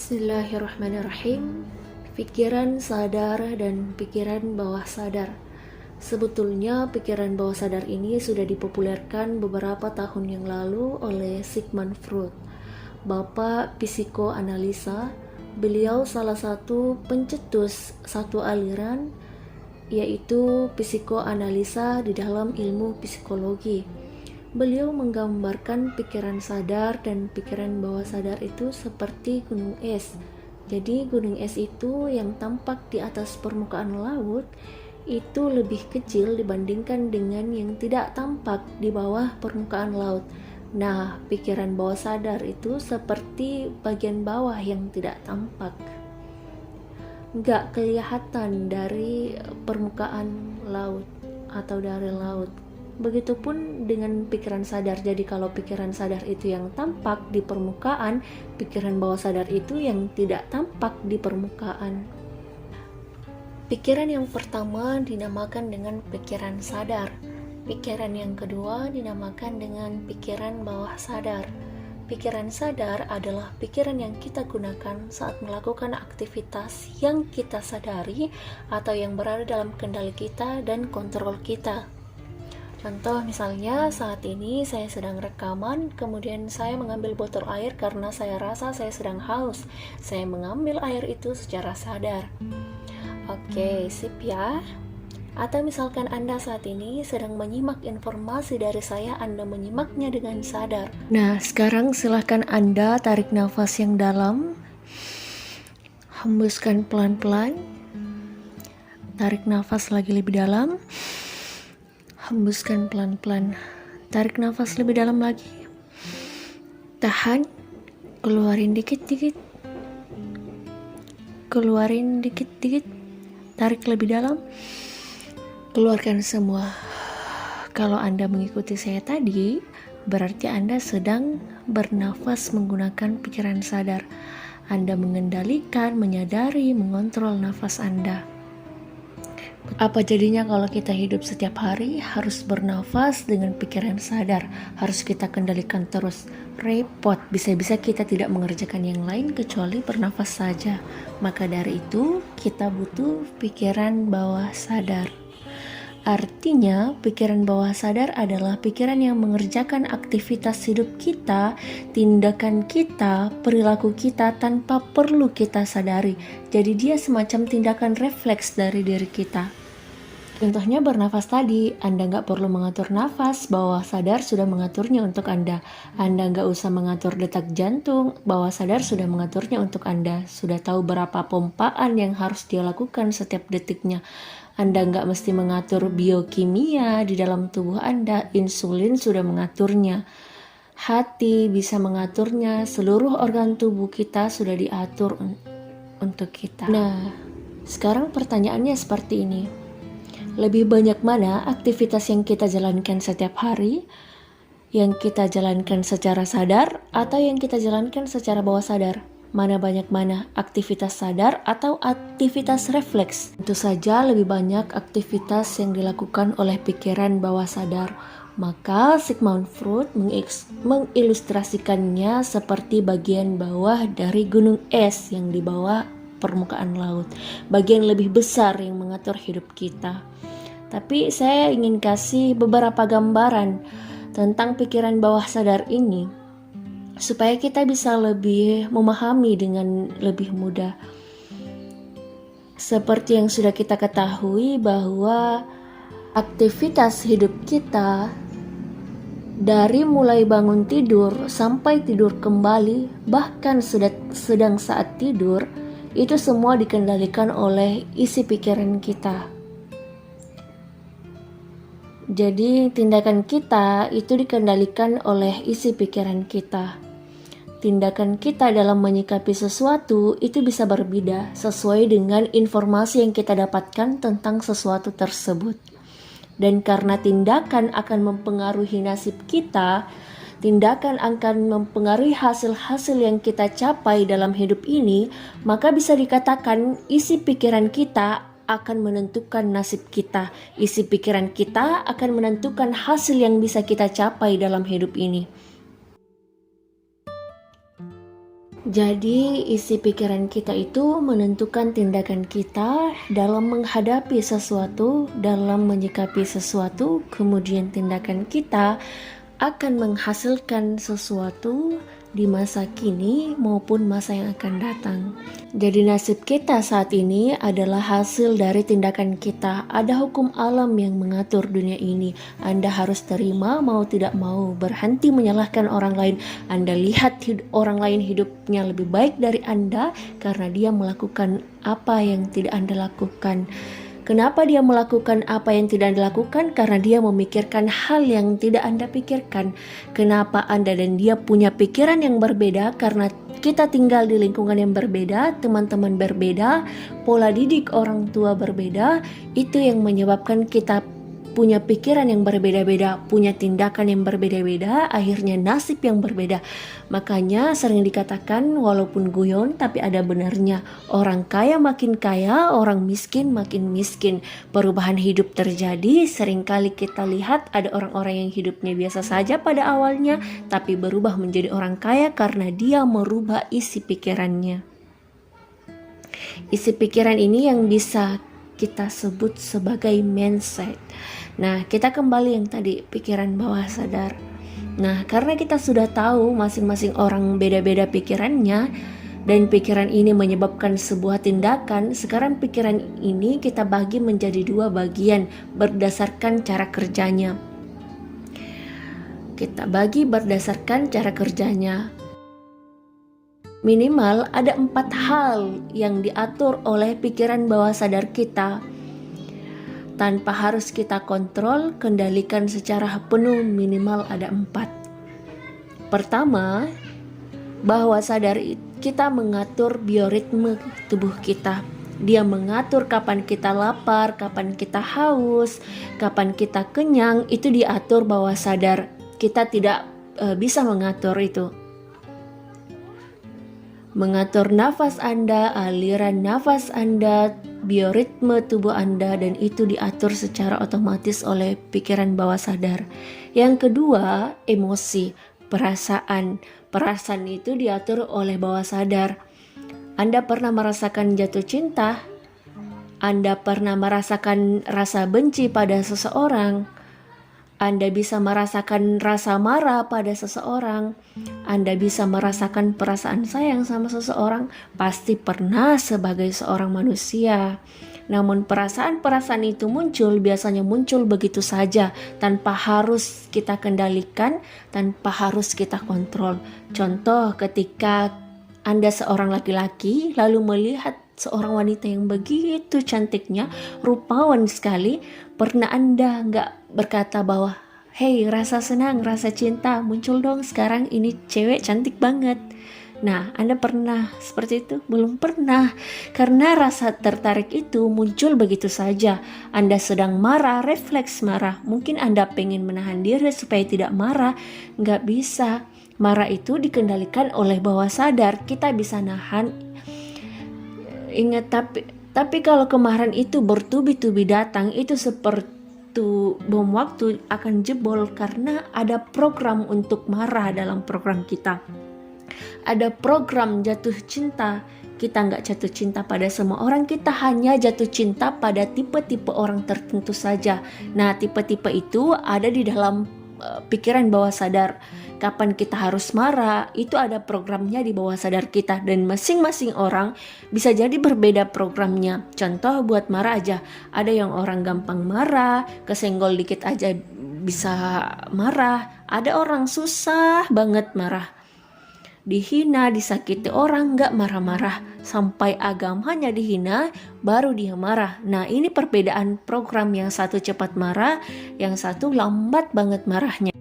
Bismillahirrahmanirrahim. Pikiran sadar dan pikiran bawah sadar. Sebetulnya pikiran bawah sadar ini sudah dipopulerkan beberapa tahun yang lalu oleh Sigmund Freud, bapak psikoanalisa. Beliau salah satu pencetus satu aliran, yaitu psikoanalisa di dalam ilmu psikologi. Beliau menggambarkan pikiran sadar dan pikiran bawah sadar itu seperti gunung es. Jadi gunung es itu yang tampak di atas permukaan laut itu lebih kecil dibandingkan dengan yang tidak tampak di bawah permukaan laut. Nah, pikiran bawah sadar itu seperti bagian bawah yang tidak tampak, nggak kelihatan dari permukaan laut atau dari laut. Begitupun dengan pikiran sadar. Jadi kalau pikiran sadar itu yang tampak di permukaan, pikiran bawah sadar itu yang tidak tampak di permukaan. Pikiran yang pertama dinamakan dengan pikiran sadar. Pikiran yang kedua dinamakan dengan pikiran bawah sadar. Pikiran sadar adalah pikiran yang kita gunakan saat melakukan aktivitas yang kita sadari atau yang berada dalam kendali kita dan kontrol kita. Contoh misalnya saat ini saya sedang rekaman, kemudian saya mengambil botol air karena saya rasa saya sedang haus. Saya mengambil air itu secara sadar. Oke, sip ya. Atau misalkan Anda saat ini sedang menyimak informasi dari saya, Anda menyimaknya dengan sadar. Nah, sekarang silahkan Anda tarik nafas yang dalam. Hembuskan pelan-pelan. Tarik nafas lagi lebih dalam. Hembuskan pelan-pelan. Tarik nafas lebih dalam lagi. Tahan. Keluarin dikit-dikit. Keluarin dikit-dikit. Tarik lebih dalam. Keluarkan semua. Kalau Anda mengikuti saya tadi, berarti Anda sedang bernafas menggunakan pikiran sadar. Anda mengendalikan, menyadari, mengontrol nafas Anda. Apa jadinya kalau kita hidup setiap hari harus bernafas dengan pikiran sadar, harus kita kendalikan terus? Repot, bisa-bisa kita tidak mengerjakan yang lain kecuali bernafas saja. Maka dari itu kita butuh pikiran bawah sadar. Artinya pikiran bawah sadar adalah pikiran yang mengerjakan aktivitas hidup kita, tindakan kita, perilaku kita tanpa perlu kita sadari. Jadi dia semacam tindakan refleks dari diri kita. Contohnya bernafas tadi, Anda nggak perlu mengatur nafas, bawah sadar sudah mengaturnya untuk Anda. Anda nggak usah mengatur detak jantung, bawah sadar sudah mengaturnya untuk Anda. Sudah tahu berapa pompaan yang harus dia lakukan setiap detiknya. Anda nggak mesti mengatur biokimia di dalam tubuh Anda, insulin sudah mengaturnya. Hati bisa mengaturnya, seluruh organ tubuh kita sudah diatur untuk kita. Nah, sekarang pertanyaannya seperti ini. Lebih banyak mana aktivitas yang kita jalankan setiap hari, yang kita jalankan secara sadar, atau yang kita jalankan secara bawah sadar? Mana banyak mana, aktivitas sadar atau aktivitas refleks? Tentu saja lebih banyak aktivitas yang dilakukan oleh pikiran bawah sadar. Maka Sigmund Freud mengilustrasikannya seperti bagian bawah dari gunung es yang di bawah permukaan laut. Bagian lebih besar yang mengatur hidup kita. Tapi saya ingin kasih beberapa gambaran tentang pikiran bawah sadar ini supaya kita bisa lebih memahami dengan lebih mudah. Seperti yang sudah kita ketahui bahwa aktivitas hidup kita dari mulai bangun tidur sampai tidur kembali, bahkan sedang saat tidur, itu semua dikendalikan oleh isi pikiran kita. Jadi tindakan kita itu dikendalikan oleh isi pikiran kita. Tindakan kita dalam menyikapi sesuatu itu bisa berbeda sesuai dengan informasi yang kita dapatkan tentang sesuatu tersebut. Dan karena tindakan akan mempengaruhi nasib kita, tindakan akan mempengaruhi hasil-hasil yang kita capai dalam hidup ini, maka bisa dikatakan isi pikiran kita akan menentukan nasib kita. Isi pikiran kita akan menentukan hasil yang bisa kita capai dalam hidup ini. Jadi isi pikiran kita itu menentukan tindakan kita dalam menghadapi sesuatu, dalam menyikapi sesuatu, kemudian tindakan kita akan menghasilkan sesuatu di masa kini maupun masa yang akan datang. Jadi nasib kita saat ini adalah hasil dari tindakan kita. Ada hukum alam yang mengatur dunia ini. Anda harus terima mau tidak mau, berhenti menyalahkan orang lain. Anda lihat orang lain hidupnya lebih baik dari Anda karena dia melakukan apa yang tidak Anda lakukan. Kenapa dia melakukan apa yang tidak Anda lakukan? Karena dia memikirkan hal yang tidak Anda pikirkan. Kenapa Anda dan dia punya pikiran yang berbeda? Karena kita tinggal di lingkungan yang berbeda, teman-teman berbeda, pola didik orang tua berbeda. Itu yang menyebabkan kita punya pikiran yang berbeda-beda, punya tindakan yang berbeda-beda, akhirnya nasib yang berbeda. Makanya sering dikatakan walaupun guyon tapi ada benarnya. Orang kaya makin kaya, orang miskin makin miskin. Perubahan hidup terjadi, seringkali kita lihat ada orang-orang yang hidupnya biasa saja pada awalnya, tapi berubah menjadi orang kaya karena dia merubah isi pikirannya. Isi pikiran ini yang bisa kita sebut sebagai mindset. Nah, kita kembali yang tadi, pikiran bawah sadar. Nah, karena kita sudah tahu masing-masing orang beda-beda pikirannya, dan pikiran ini menyebabkan sebuah tindakan, sekarang pikiran ini kita bagi menjadi dua bagian berdasarkan cara kerjanya. Kita bagi berdasarkan cara kerjanya. Minimal ada 4 hal yang diatur oleh pikiran bawah sadar kita. Tanpa harus kita kontrol, kendalikan secara penuh, minimal ada 4. Pertama, bawah sadar kita mengatur bioritme tubuh kita. Dia mengatur kapan kita lapar, kapan kita haus, kapan kita kenyang, itu diatur bawah sadar. Kita tidak bisa mengatur itu. Mengatur nafas Anda, aliran nafas Anda, bioritme tubuh Anda, dan itu diatur secara otomatis oleh pikiran bawah sadar. Yang kedua, emosi, perasaan. Perasaan itu diatur oleh bawah sadar. Anda pernah merasakan jatuh cinta? Anda pernah merasakan rasa benci pada seseorang? Anda bisa merasakan rasa marah pada seseorang. Anda bisa merasakan perasaan sayang sama seseorang. Pasti pernah sebagai seorang manusia. Namun perasaan-perasaan itu biasanya muncul begitu saja, tanpa harus kita kendalikan, tanpa harus kita kontrol. Contoh, ketika Anda seorang laki-laki lalu melihat seorang wanita yang begitu cantiknya, rupawan sekali, pernah Anda nggak berkata bahwa, hey, rasa senang, rasa cinta muncul dong sekarang, ini cewek cantik banget. Nah, Anda pernah seperti itu? Belum pernah, karena rasa tertarik itu muncul begitu saja. Anda sedang marah, refleks marah, mungkin Anda pengen menahan diri supaya tidak marah, nggak bisa. Marah itu dikendalikan oleh bawah sadar, kita bisa nahan. Ingat, tapi kalau kemarahan itu bertubi-tubi datang, itu seperti bom waktu akan jebol, karena ada program untuk marah dalam program kita. Ada program jatuh cinta. Kita nggak jatuh cinta pada semua orang, kita hanya jatuh cinta pada tipe-tipe orang tertentu saja. Nah, tipe-tipe itu ada di dalam pikiran bawah sadar. Kapan kita harus marah, itu ada programnya di bawah sadar kita, dan masing-masing orang bisa jadi berbeda programnya. Contoh buat marah aja, ada yang orang gampang marah, kesenggol dikit aja bisa marah, ada orang susah banget marah, dihina, disakiti orang nggak marah-marah, sampai agamanya dihina baru dia marah. Nah, ini perbedaan program, yang satu cepat marah, yang satu lambat banget marahnya.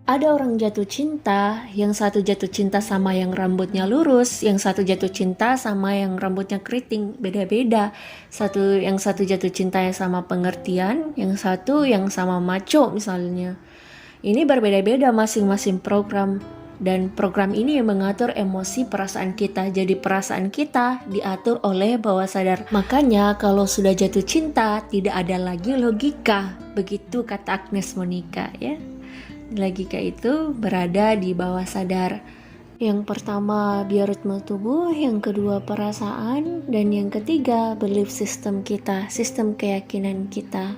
Ada orang jatuh cinta, yang satu jatuh cinta sama yang rambutnya lurus, yang satu jatuh cinta sama yang rambutnya keriting, beda-beda. Yang satu jatuh cinta sama pengertian, yang satu yang sama maco misalnya. Ini berbeda-beda masing-masing program, dan program ini yang mengatur emosi perasaan kita. Jadi perasaan kita diatur oleh bawah sadar. Makanya kalau sudah jatuh cinta tidak ada lagi logika, begitu kata Agnes Monica ya. Logika itu berada di bawah sadar. Yang pertama biaritme tubuh, yang kedua perasaan, dan yang ketiga belief system kita, sistem keyakinan kita.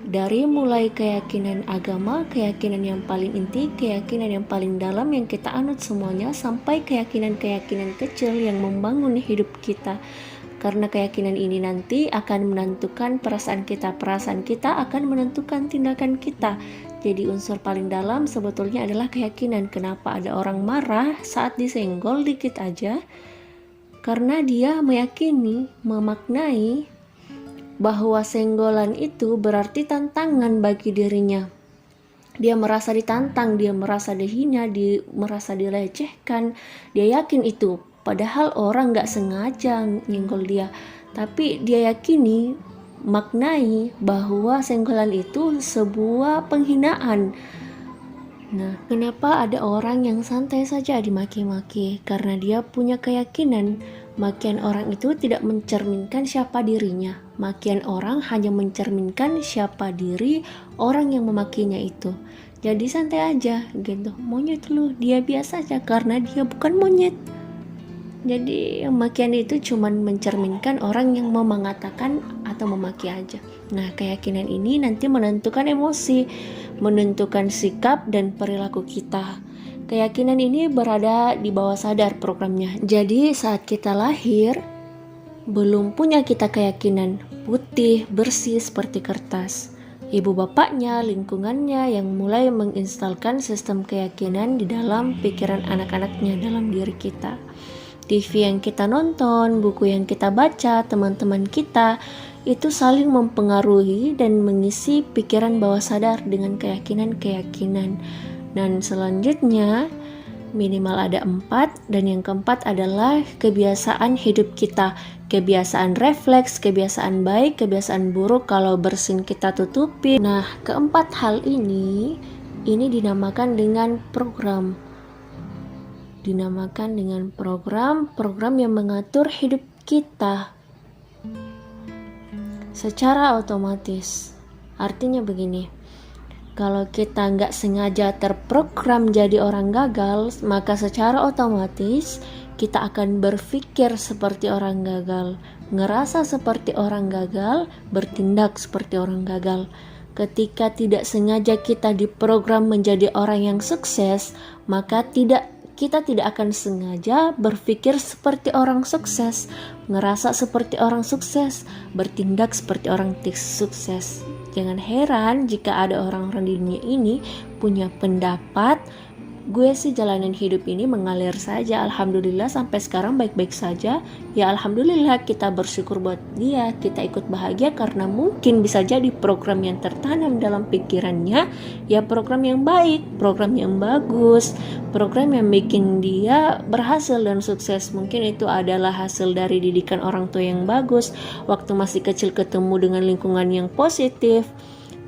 Dari mulai keyakinan agama, keyakinan yang paling inti, keyakinan yang paling dalam yang kita anut semuanya, sampai keyakinan-keyakinan kecil yang membangun hidup kita. Karena keyakinan ini nanti akan menentukan perasaan kita akan menentukan tindakan kita. Jadi unsur paling dalam sebetulnya adalah keyakinan. Kenapa ada orang marah saat disenggol dikit aja? Karena dia meyakini, memaknai bahwa senggolan itu berarti tantangan bagi dirinya. Dia merasa ditantang, dia merasa dihina, dia merasa dilecehkan. Dia yakin itu, padahal orang gak sengaja nyenggol dia. Tapi dia yakini, maknai bahwa senggolan itu sebuah penghinaan. Nah, kenapa ada orang yang santai saja dimaki-maki? Karena dia punya keyakinan makian orang itu tidak mencerminkan siapa dirinya. Makian orang hanya mencerminkan siapa diri orang yang memakinya itu. Jadi santai aja gitu. Monyet lu, dia biasa aja karena dia bukan monyet. Jadi makian itu cuma mencerminkan orang yang mau mengatakan atau memaki aja. Nah, keyakinan ini nanti menentukan emosi, menentukan sikap dan perilaku kita. Keyakinan ini berada di bawah sadar programnya. Jadi saat kita lahir, belum punya kita keyakinan putih, bersih seperti kertas. Ibu bapaknya, lingkungannya yang mulai menginstalkan sistem keyakinan di dalam pikiran anak-anaknya dalam diri kita. TV yang kita nonton, buku yang kita baca, teman-teman kita, itu saling mempengaruhi dan mengisi pikiran bawah sadar dengan keyakinan-keyakinan. Dan selanjutnya, minimal ada 4, dan yang keempat adalah kebiasaan hidup kita. Kebiasaan refleks, kebiasaan baik, kebiasaan buruk kalau bersin kita tutupi. Nah, keempat hal ini dinamakan dengan program. Dinamakan dengan program yang mengatur hidup kita secara otomatis. Artinya begini, kalau kita nggak sengaja terprogram jadi orang gagal, maka secara otomatis kita akan berpikir seperti orang gagal, ngerasa seperti orang gagal, bertindak seperti orang gagal. Ketika tidak sengaja kita diprogram menjadi orang yang sukses, maka kita tidak akan sengaja berpikir seperti orang sukses, ngerasa seperti orang sukses, bertindak seperti orang sukses. Jangan heran jika ada orang-orang di dunia ini punya pendapat, gue sih jalanin hidup ini mengalir saja, alhamdulillah sampai sekarang baik-baik saja. Ya alhamdulillah, kita bersyukur buat dia, kita ikut bahagia karena mungkin bisa jadi program yang tertanam dalam pikirannya ya program yang baik, program yang bagus, program yang bikin dia berhasil dan sukses. Mungkin itu adalah hasil dari didikan orang tua yang bagus, waktu masih kecil ketemu dengan lingkungan yang positif.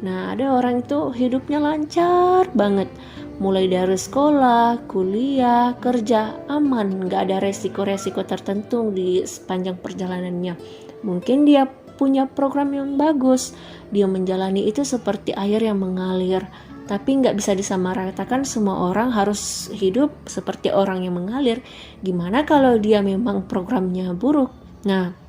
Nah, ada orang itu hidupnya lancar banget, mulai dari sekolah, kuliah, kerja, aman, gak ada resiko-resiko tertentu di sepanjang perjalanannya. Mungkin dia punya program yang bagus, dia menjalani itu seperti air yang mengalir. Tapi gak bisa disamaratakan semua orang harus hidup seperti orang yang mengalir. Gimana kalau dia memang programnya buruk? Nah,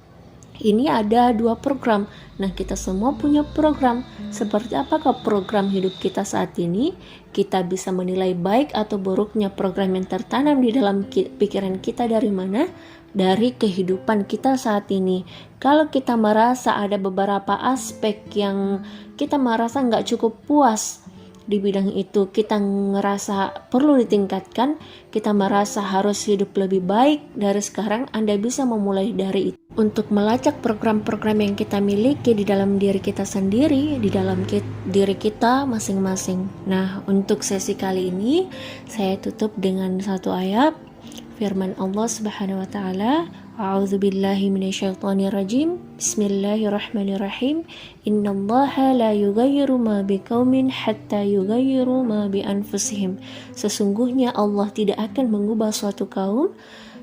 ini ada 2 program. Nah, kita semua punya program. Seperti apakah program hidup kita saat ini? Kita bisa menilai baik atau buruknya program yang tertanam di dalam pikiran kita dari mana? Dari kehidupan kita saat ini. Kalau kita merasa ada beberapa aspek yang kita merasa nggak cukup puas di bidang itu, kita ngerasa perlu ditingkatkan, kita merasa harus hidup lebih baik dari sekarang, Anda bisa memulai dari itu untuk melacak program-program yang kita miliki di dalam diri kita sendiri, di dalam diri kita masing-masing. Nah, untuk sesi kali ini saya tutup dengan satu ayat firman Allah Subhanahu wa taala, A'udzubillahi minasyaitonirrajim. Bismillahirrahmanirrahim. Innallaha la yughayyiru ma biqaumin hatta yughayyiru ma bi anfusihim. Sesungguhnya Allah tidak akan mengubah suatu kaum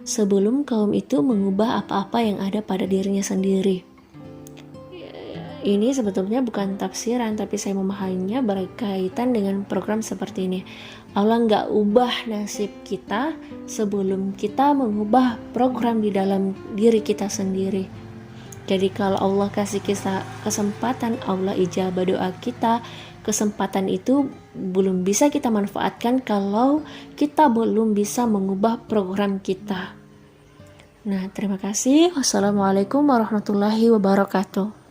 sebelum kaum itu mengubah apa-apa yang ada pada dirinya sendiri. Ini sebetulnya bukan tafsiran, tapi saya memahaminya berkaitan dengan program seperti ini. Allah nggak ubah nasib kita sebelum kita mengubah program di dalam diri kita sendiri. Jadi kalau Allah kasih kita kesempatan, Allah ijabah doa kita, kesempatan itu belum bisa kita manfaatkan kalau kita belum bisa mengubah program kita. Nah, terima kasih. Wassalamualaikum warahmatullahi wabarakatuh.